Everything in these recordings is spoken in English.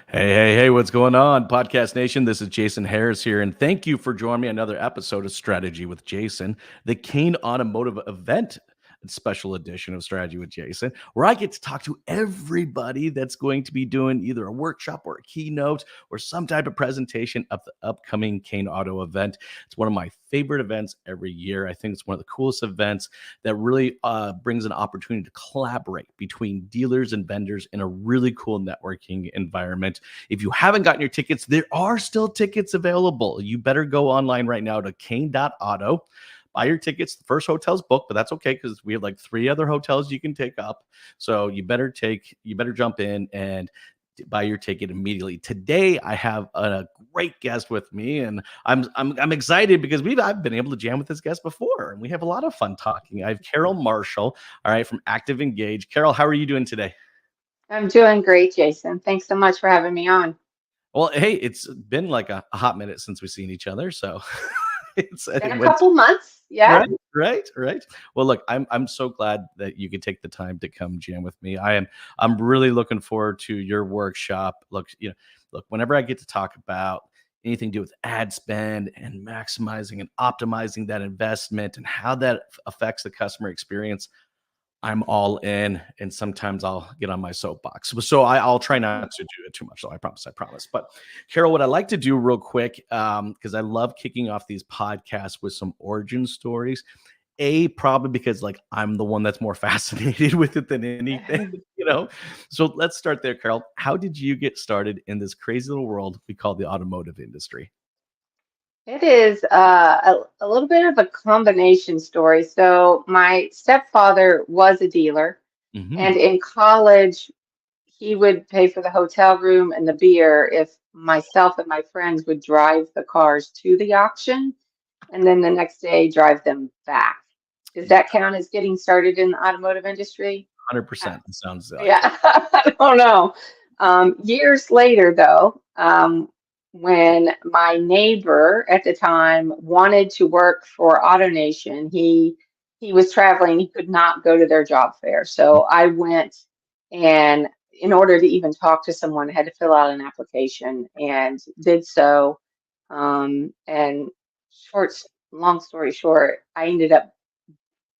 Hey, what's going on, Podcast Nation? This is Jason Harris here, and thank you for joining me on another episode of Strategy with Jason, the Kane Automotive event special edition of Strategy with Jason, where I get to talk to everybody that's going to be doing either a workshop or a keynote or some type of presentation of the upcoming Kane Auto event. It's one of my favorite events every year. I think it's one of the coolest events that really brings an opportunity to collaborate between dealers and vendors in a really cool networking environment. If you haven't gotten your tickets, there are still tickets available. You better go online right now to kane.auto. Buy your tickets. The first hotel's booked, but that's okay because we have like 3 other hotels you can take up. So you better jump in and buy your ticket immediately. Today I have a great guest with me, and I'm excited because I've been able to jam with this guest before, and we have a lot of fun talking. I have Carol Marshall, all right, from Active Engage. Carol, how are you doing today? I'm doing great, Jason. Thanks so much for having me on. Well, hey, it's been like a hot minute since we've seen each other, so Been it a went couple months. Yeah. right, right. Well, look, I'm so glad that you could take the time to come jam with me. I'm really looking forward to your workshop. Look, whenever I get to talk about anything to do with ad spend and maximizing and optimizing that investment and how that affects the customer experience, I'm all in, and sometimes I'll get on my soapbox. So I'll try not to do it too much. So I promise. But Carol, what I like to do real quick, because I love kicking off these podcasts with some origin stories. Probably because like I'm the one that's more fascinated with it than anything, you know. So let's start there, Carol. How did you get started in this crazy little world we call the automotive industry? It is a little bit of a combination story. So, my stepfather was a dealer, and Hmm. in college, he would pay for the hotel room and the beer if myself and my friends would drive the cars to the auction and then the next day drive them back. Does Yeah, that count as getting started in the automotive industry? 100%. It sounds like it. Yeah, I don't know. Years later, though, when my neighbor at the time wanted to work for AutoNation, he was traveling. He could not go to their job fair, so I went, and in order to even talk to someone, I had to fill out an application and did so. And short, long story short, I ended up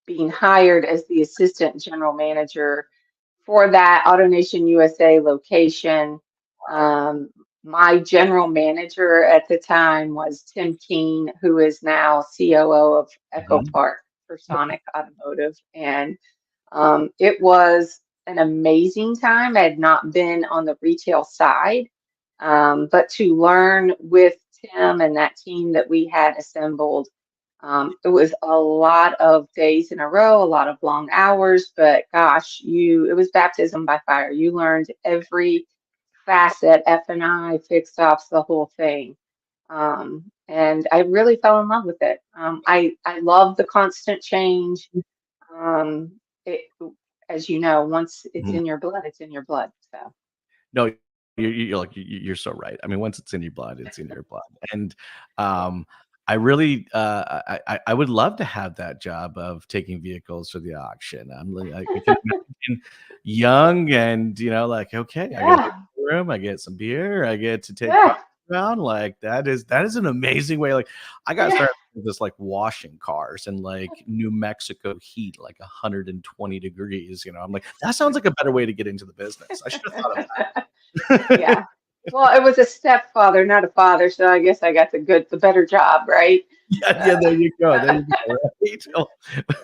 being hired as the assistant general manager for that AutoNation USA location. Um, my general manager at the time was Tim Keene, who is now COO of Echo Mhm. Park for Sonic Automotive. And it was an amazing time. I had not been on the retail side, but to learn with Tim and that team that we had assembled, it was a lot of days in a row, a lot of long hours, but gosh, it was baptism by fire. You learned every facet, F&I, fixed ops, the whole thing. And I really fell in love with it. I love the constant change. Um, it, as you know, once it's Mhm. in your blood, it's in your blood. So. No, you're so right. I mean, once it's in your blood, it's in your blood. And um, I really, I would love to have that job of taking vehicles to the auction. I can imagine young and like, okay, I get a Yeah, room, I get some beer, I get to take cars yeah, around. Like that is an amazing way. Like I got yeah. started with this like washing cars in like New Mexico heat, like 120 degrees. I'm like, that sounds like a better way to get into the business. I should have thought of that. Yeah. Well, it was a stepfather, not a father, so I guess I got the better job, right? Yeah, there you go. There you go. Right?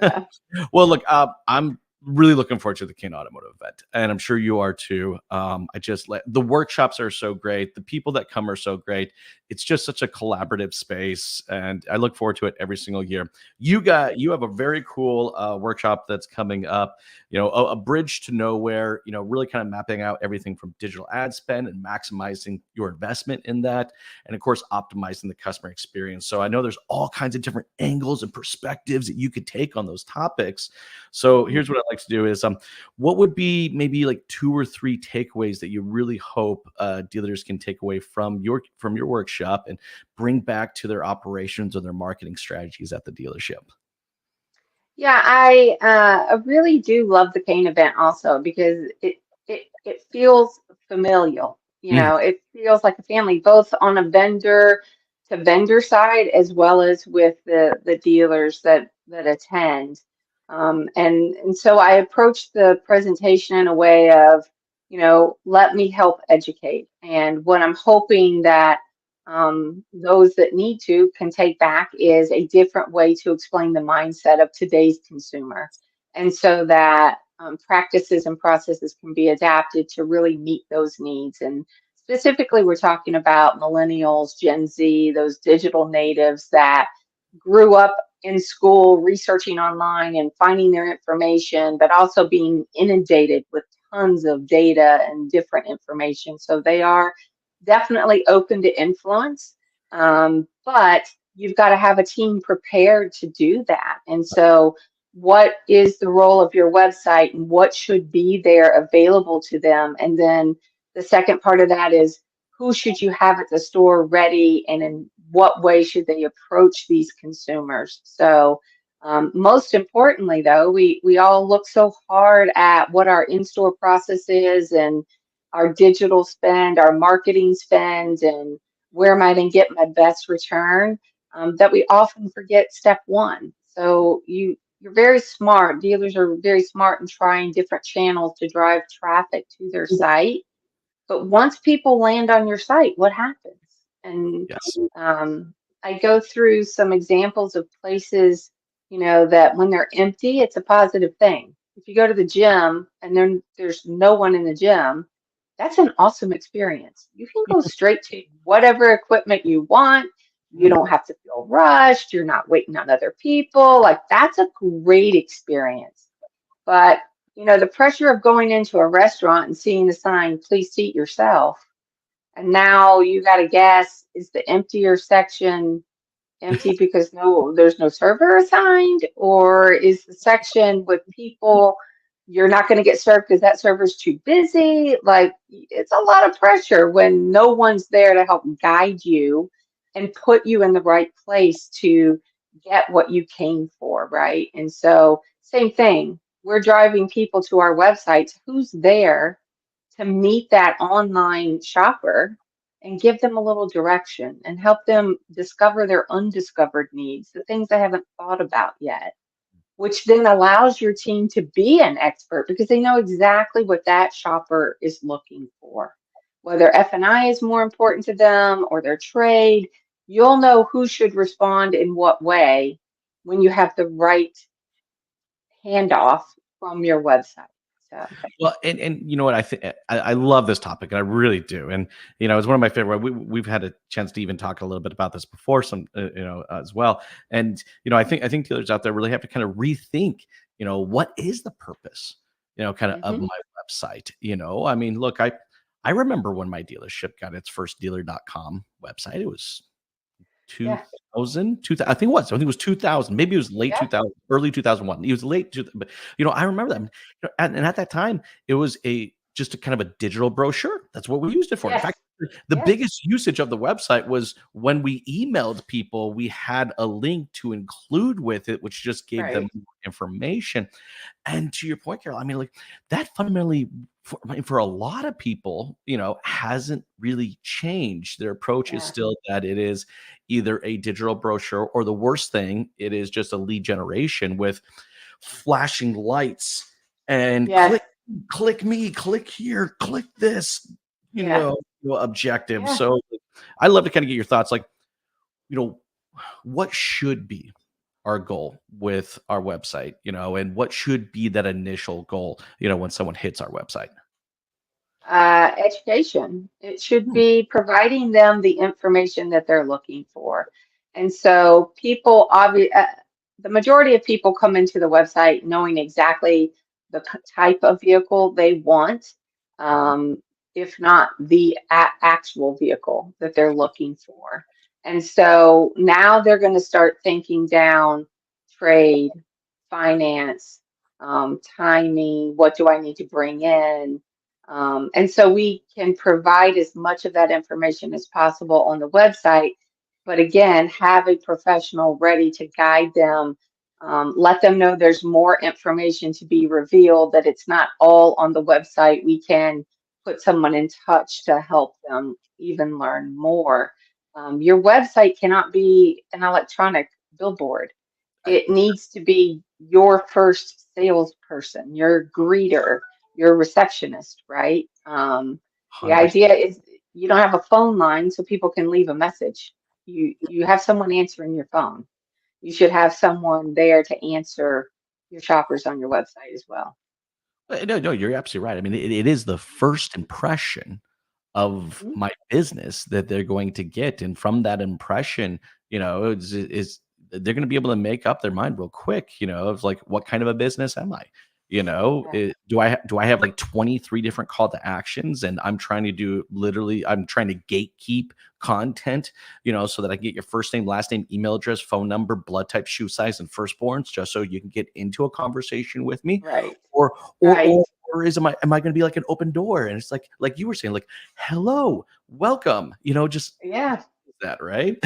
Yeah. Well, look, I'm really looking forward to the Kane Automotive event, and I'm sure you are too. The workshops are so great. The people that come are so great. It's just such a collaborative space, and I look forward to it every single year. You have a very cool workshop that's coming up. A bridge to nowhere. Really kind of mapping out everything from digital ad spend and maximizing your investment in that, and of course optimizing the customer experience. So I know there's all kinds of different angles and perspectives that you could take on those topics. So Mhm. here's what I'd like to do is what would be maybe like 2 or 3 takeaways that you really hope dealers can take away from your workshop and bring back to their operations or their marketing strategies at the dealership? Yeah, I really do love the Kane event also because it feels familial. You know, it feels like a family, both on a vendor to vendor side as well as with the dealers that attend. And so I approached the presentation in a way of, let me help educate. And what I'm hoping that those that need to can take back is a different way to explain the mindset of today's consumer. And so that practices and processes can be adapted to really meet those needs. And specifically, we're talking about millennials, Gen Z, those digital natives that grew up in school researching online and finding their information, but also being inundated with tons of data and different information. So they are definitely open to influence, but you've got to have a team prepared to do that. And so, what is the role of your website and what should be there available to them? And then the second part of that is who should you have at the store ready and in what way should they approach these consumers? So, most importantly, though, we all look so hard at what our in-store process is and our digital spend, our marketing spend, and where am I going to get my best return, that we often forget step one. So you're very smart. Dealers are very smart in trying different channels to drive traffic to their site. But once people land on your site, what happens? And Yes. I go through some examples of places, that when they're empty, it's a positive thing. If you go to the gym and then there's no one in the gym, that's an awesome experience. You can go straight to whatever equipment you want. You don't have to feel rushed. You're not waiting on other people. Like, that's a great experience. But, the pressure of going into a restaurant and seeing the sign, please seat yourself. And now you got to guess, is the emptier section empty because there's no server assigned, or is the section with people you're not going to get served because that server's too busy? Like, it's a lot of pressure when no one's there to help guide you and put you in the right place to get what you came for, right? And so, same thing, we're driving people to our websites. Who's there to meet that online shopper and give them a little direction and help them discover their undiscovered needs, the things they haven't thought about yet, which then allows your team to be an expert because they know exactly what that shopper is looking for. Whether F&I is more important to them or their trade, you'll know who should respond in what way when you have the right handoff from your website. So, Well, and you know what? I love this topic, and I really do. And it's one of my favorite. We've had a chance to even talk a little bit about this before, some as well. And I think dealers out there really have to kind of rethink. What is the purpose? Kind of mhm. my website. I mean, look, I remember when my dealership got its first dealer.com website. It was Yeah, 2000, I think it was 2000, maybe it was late yeah, 2000, early 2001. It was late, but I remember that. And at that time, it was just a kind of a digital brochure. That's what we used it for. In yes, fact, the yes, biggest usage of the website was when we emailed people, we had a link to include with it, which just gave them right. more information. And to your point, Carol, I mean, like that fundamentally for a lot of people, hasn't really changed. Their approach is Yeah, still that it is either a digital brochure or the worst thing, it is just a lead generation with flashing lights and yes, click me, click here, click this, yeah, objective. yeah. So I love to kind of get your thoughts like, you know, what should be our goal with our website, and what should be that initial goal, when someone hits our website? Education. It should Hmm. be providing them the information that they're looking for. And so the majority of people come into the website knowing exactly the type of vehicle they want, um, if not the actual vehicle that they're looking for. And so now they're going to start thinking down trade, finance, timing, what do I need to bring in? And so we can provide as much of that information as possible on the website, but again, have a professional ready to guide them, let them know there's more information to be revealed, that it's not all on the website. We can put someone in touch to help them even learn more. Your website cannot be an electronic billboard. Right. It needs to be your first salesperson, your greeter, your receptionist, right? The 100%. idea is you don't have a phone line so people can leave a message. You have someone answering your phone. You should have someone there to answer your shoppers on your website as well. No, no, you're absolutely right. I mean, it is the first impression of Mhm. my business that they're going to get, and from that impression, is they're gonna be able to make up their mind real quick, of like, what kind of a business am I? Yeah. Do I have like 23 different call to actions, and I'm trying to gatekeep content, so that I get your first name, last name, email address, phone number, blood type, shoe size, and firstborns, just so you can get into a conversation with me, Right. or or Right. or or am I gonna be like an open door? And it's like you were saying, like, "Hello, welcome," just Yeah. that, right?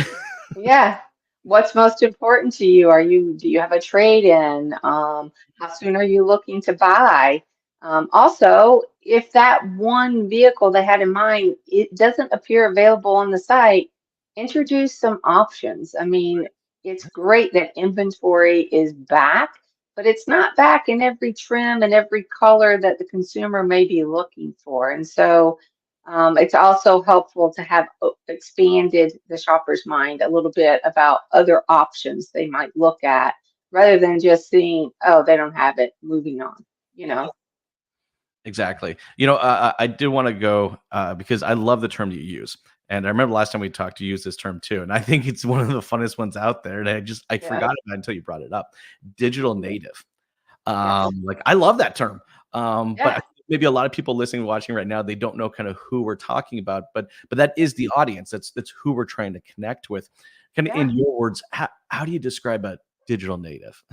Yeah. What's most important to you? Do you have a trade-in? How soon are you looking to buy? Also, if that one vehicle they had in mind, it doesn't appear available on the site, introduce some options. I mean, it's great that inventory is back, but it's not back in every trim and every color that the consumer may be looking for. And so, it's also helpful to have expanded the shopper's mind a little bit about other options they might look at rather than just seeing, oh, they don't have it, moving on, you know? Exactly. I did wanna go, because I love the term you use, and I remember last time we talked, you used this term too, and I think it's one of the funnest ones out there, and I Yeah. forgot about it until you brought it up. Digital Mhm. native. Yes. Like, I love that term, but I Yeah. think maybe a lot of people listening and watching right now, they don't know kinda who we're talking about, but that is the audience. That's who we're trying to connect with. Kinda in Yeah. your words, how do you describe a digital native?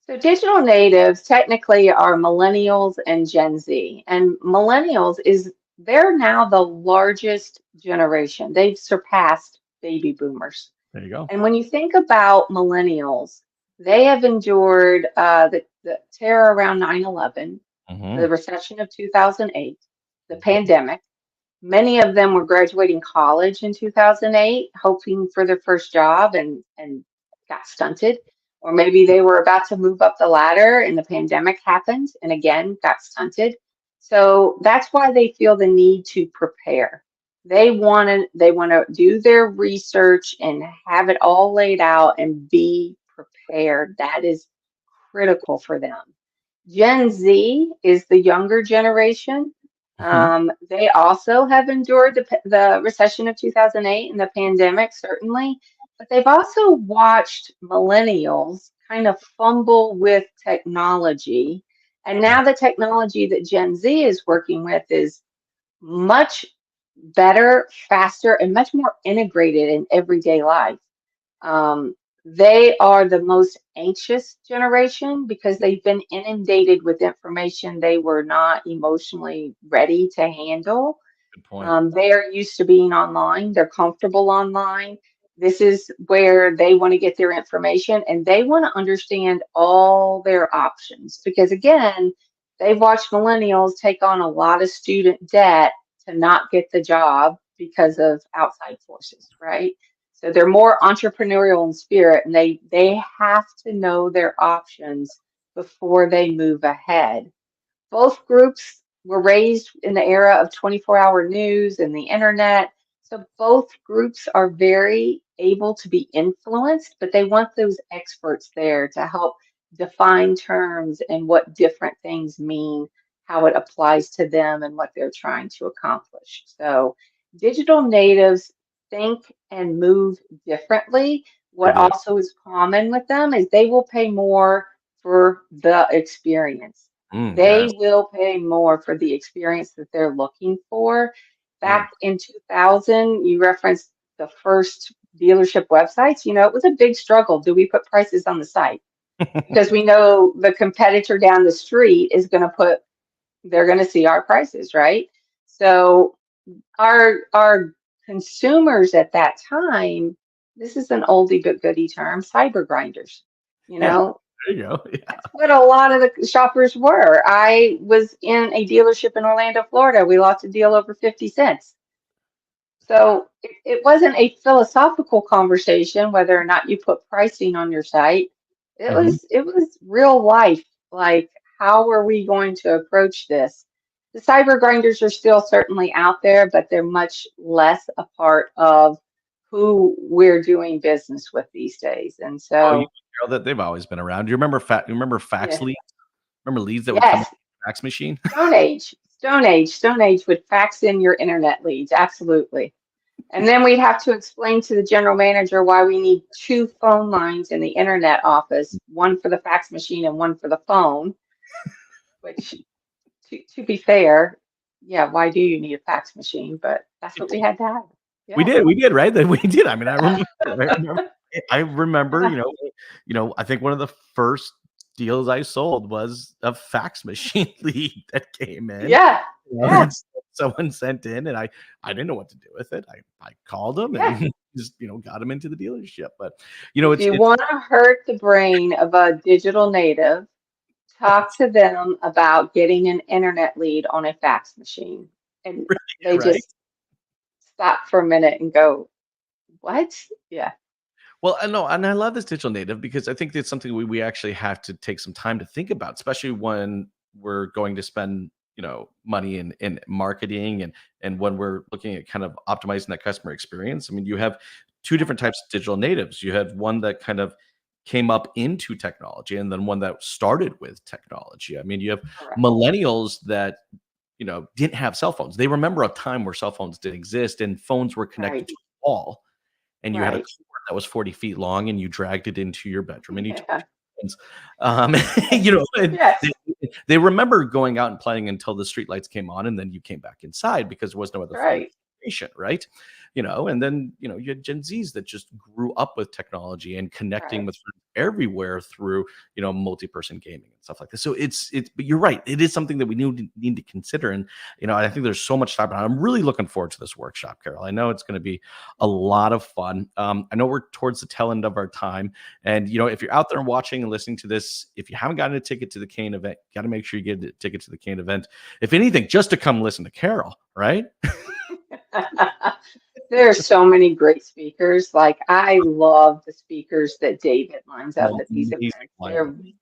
So digital natives technically are millennials and Gen Z. And millennials is they're now the largest generation. They've surpassed baby boomers. There you go. And when you think about millennials, they have endured the terror around 9/11, the Mhm, recession of 2008, the mhm. pandemic. Many of them were graduating college in 2008, hoping for their first job and got stunted. Or maybe they were about to move up the ladder and the pandemic happened and again got stunted. So that's why they feel the need to prepare. They want to do their research and have it all laid out and be prepared. That is critical for them. Gen Z is the younger generation. Mhm. They also have endured the recession of 2008 and the pandemic, certainly, but they've also watched millennials kind of fumble with technology. And now the technology that Gen Z is working with is much better, faster, and much more integrated in everyday life. They are the most anxious generation because they've been inundated with information they were not emotionally ready to handle. Good point. They are used to being online, they're comfortable online. This is where they want to get their information and they want to understand all their options because, again, they've watched millennials take on a lot of student debt to not get the job because of outside forces, right? So they're more entrepreneurial in spirit and they have to know their options before they move ahead. Both groups were raised in the era of 24-hour news and the internet. So both groups are very able to be influenced, but they want those experts there to help define terms and what different things mean, how it applies to them, and what they're trying to accomplish. So digital natives think and move differently. They What do. also is common with them is they will pay more for the experience. Yes. They will pay more for the experience that they're looking for. Mm. Back in 2000, you referenced the first dealership websites. It was a big struggle. Do we put prices on the site? Because we know the competitor down the street is going to they're going to see our prices, right? So our consumers at that time, this is an oldie but goodie term, cyber grinders. You Yeah. know, There you go. Yeah. That's what a lot of the shoppers were. I was in a dealership in Orlando, Florida. We lost a deal over 50 cents. So it wasn't a philosophical conversation whether or not you put pricing on your site. Mhm. It was real life. Like, how are we going to approach this? The cyber grinders are still certainly out there, but they're much less a part of who we're doing business with these days. And Oh, you so, know that they've always been around. You remember fax yeah, leads? Remember leads that would come in yes, the fax machine? Stone Age would fax in your internet leads. Absolutely. And then we'd have to explain to the general manager why we need two phone lines in the internet office, one for the fax machine and one for the phone, which, to be fair, yeah, why do you need a fax machine? But that's what we had to have. Yeah. We did, right? That we did. I mean, I remember, I think one of the first deals I sold was a fax machine lead that came in. Yeah. And Yeah. someone sent in, and I didn't know what to do with it. I called them Yeah. and just, got them into the dealership. But, If you it's want to hurt the brain of a digital native, talk to them about getting an internet lead on a fax machine. And they right. just stop for a minute and go, what? Yeah. Well, I know, and I love this digital native because I think it's something we actually have to take some time to think about, especially when we're going to spend, money in marketing and when we're looking at kind of optimizing that customer experience. I mean, you have two different types of digital natives. You have one that kind of came up into technology and then one that started with technology. I mean, you have Correct. millennials that didn't have cell phones. They remember a time where cell phones didn't exist and phones were connected Right. to a wall and you had a Right. cord that was 40 feet long and you dragged it into your bedroom and you told Yeah. your friends. And Yes. they remember going out and playing until the streetlights came on and then you came back inside because there was no other form of Right. communication, right? And then, you had Gen Zs that just grew up with technology and connecting Right. with friends everywhere through, multi-person gaming and stuff like this. So but you're right. It is something that we need to consider. And, I think there's so much time. I'm really looking forward to this workshop, Carol. I know it's going to be a lot of fun. I know we're towards the tail end of our time. And, if you're out there watching and listening to this, if you haven't gotten a ticket to the Kane event, you got to make sure you get a ticket to the Kane event. If anything, just to come listen to Carol, right? There are so many great speakers. Like, I love the speakers that David lines up at these Amazing events.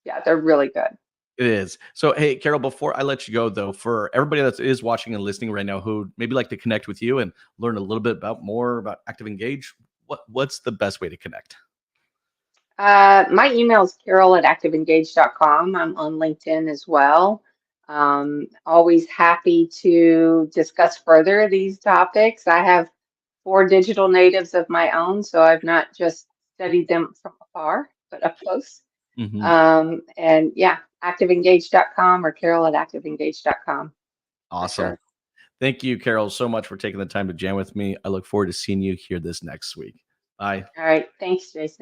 lineup. They're really good. It is. So, hey, Carol, before I let you go, though, for everybody that is watching and listening right now who maybe like to connect with you and learn a little bit more about Active Engage, what's the best way to connect? My email is carol@activeengage.com. I'm on LinkedIn as well. Always happy to discuss further these topics. I have four digital natives of my own, so I've not just studied them from afar, but up close. Hmm. And yeah, activeengage.com or carol@activeengage.com for Awesome. sure. Thank you, Carol, so much for taking the time to jam with me. I look forward to seeing you here this next week. Bye. All right. Thanks, Jason.